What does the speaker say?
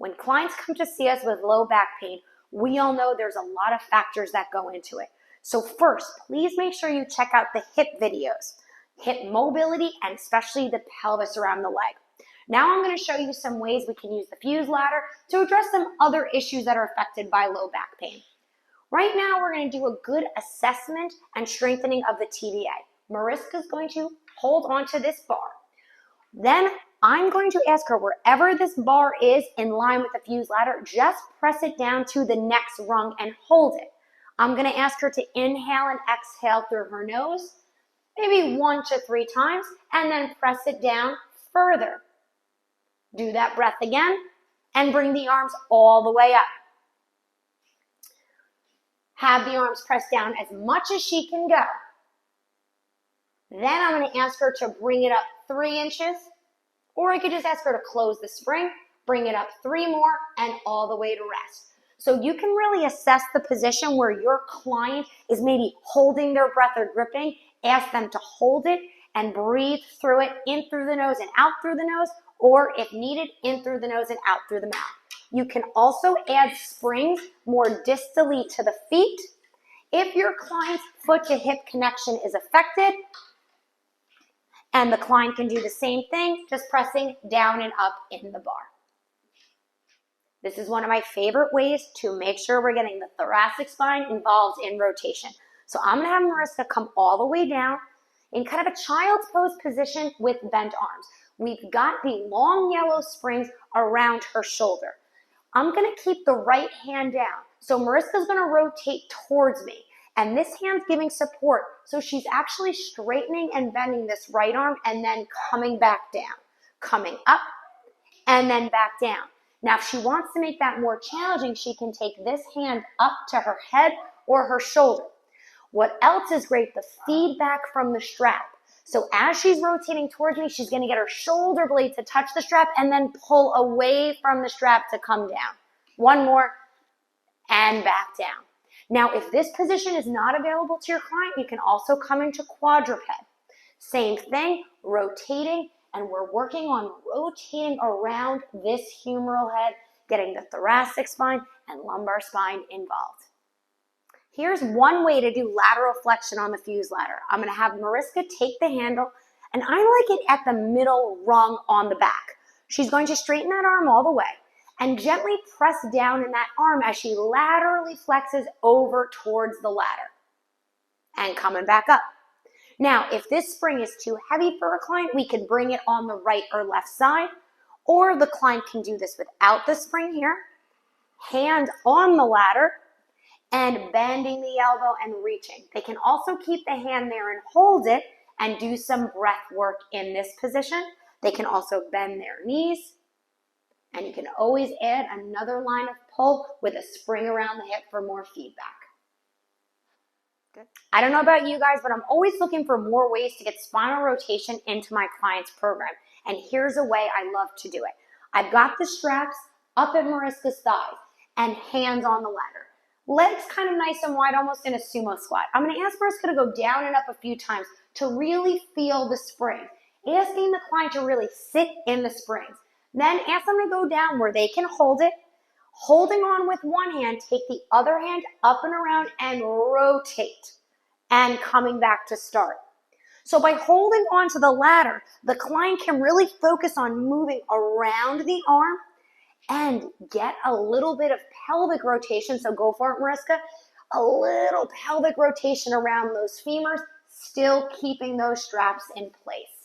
When clients come to see us with low back pain, we all know there's a lot of factors that go into it. So first, please make sure you check out the hip videos, hip mobility, and especially the pelvis around the leg. Now I'm going to show you some ways we can use the fuse ladder to address some other issues that are affected by low back pain. Right now, we're going to do a good assessment and strengthening of the TVA. Mariska is going to hold onto this bar. Then I'm going to ask her, wherever this bar is in line with the fuse ladder, just press it down to the next rung and hold it. I'm going to ask her to inhale and exhale through her nose, maybe 1 to 3 times, and then press it down further. Do that breath again, and bring the arms all the way up. Have the arms pressed down as much as she can go. Then I'm going to ask her to bring it up 3 inches, or I could just ask her to close the spring, bring it up 3 more, and all the way to rest. So you can really assess the position where your client is maybe holding their breath or gripping. Ask them to hold it and breathe through it, in through the nose and out through the nose, or if needed, in through the nose and out through the mouth. You can also add springs more distally to the feet. If your client's foot to hip connection is affected, and the client can do the same thing, just pressing down and up in the bar. This is one of my favorite ways to make sure we're getting the thoracic spine involved in rotation. So I'm going to have Mariska come all the way down in kind of a child's pose position with bent arms. We've got the long yellow springs around her shoulder. I'm going to keep the right hand down. So Mariska's going to rotate towards me. And this hand's giving support. So she's actually straightening and bending this right arm and then coming back down. Coming up and then back down. Now, if she wants to make that more challenging, she can take this hand up to her head or her shoulder. What else is great? The feedback from the strap. So as she's rotating towards me, she's going to get her shoulder blade to touch the strap and then pull away from the strap to come down. 1 more and back down. Now, if this position is not available to your client, you can also come into quadruped. Same thing, rotating, and we're working on rotating around this humeral head, getting the thoracic spine and lumbar spine involved. Here's one way to do lateral flexion on the fuse ladder. I'm going to have Mariska take the handle, and I like it at the middle rung on the back. She's going to straighten that arm all the way and gently press down in that arm as she laterally flexes over towards the ladder and coming back up. Now, if this spring is too heavy for a client, we can bring it on the right or left side, or the client can do this without the spring here, hand on the ladder, and bending the elbow and reaching. They can also keep the hand there and hold it and do some breath work in this position. They can also bend their knees, and you can always add another line of pull with a spring around the hip for more feedback. Good. I don't know about you guys, but I'm always looking for more ways to get spinal rotation into my client's program. And here's a way I love to do it. I've got the straps up at Mariska's thighs and hands on the ladder. Legs kind of nice and wide, almost in a sumo squat. I'm going to ask Mariska to go down and up a few times to really feel the spring. Asking the client to really sit in the springs. Then ask them to go down where they can hold it. Holding on with one hand, take the other hand up and around and rotate. And coming back to start. So by holding onto the ladder, the client can really focus on moving around the arm and get a little bit of pelvic rotation. So go for it, Mariska. A little pelvic rotation around those femurs, still keeping those straps in place.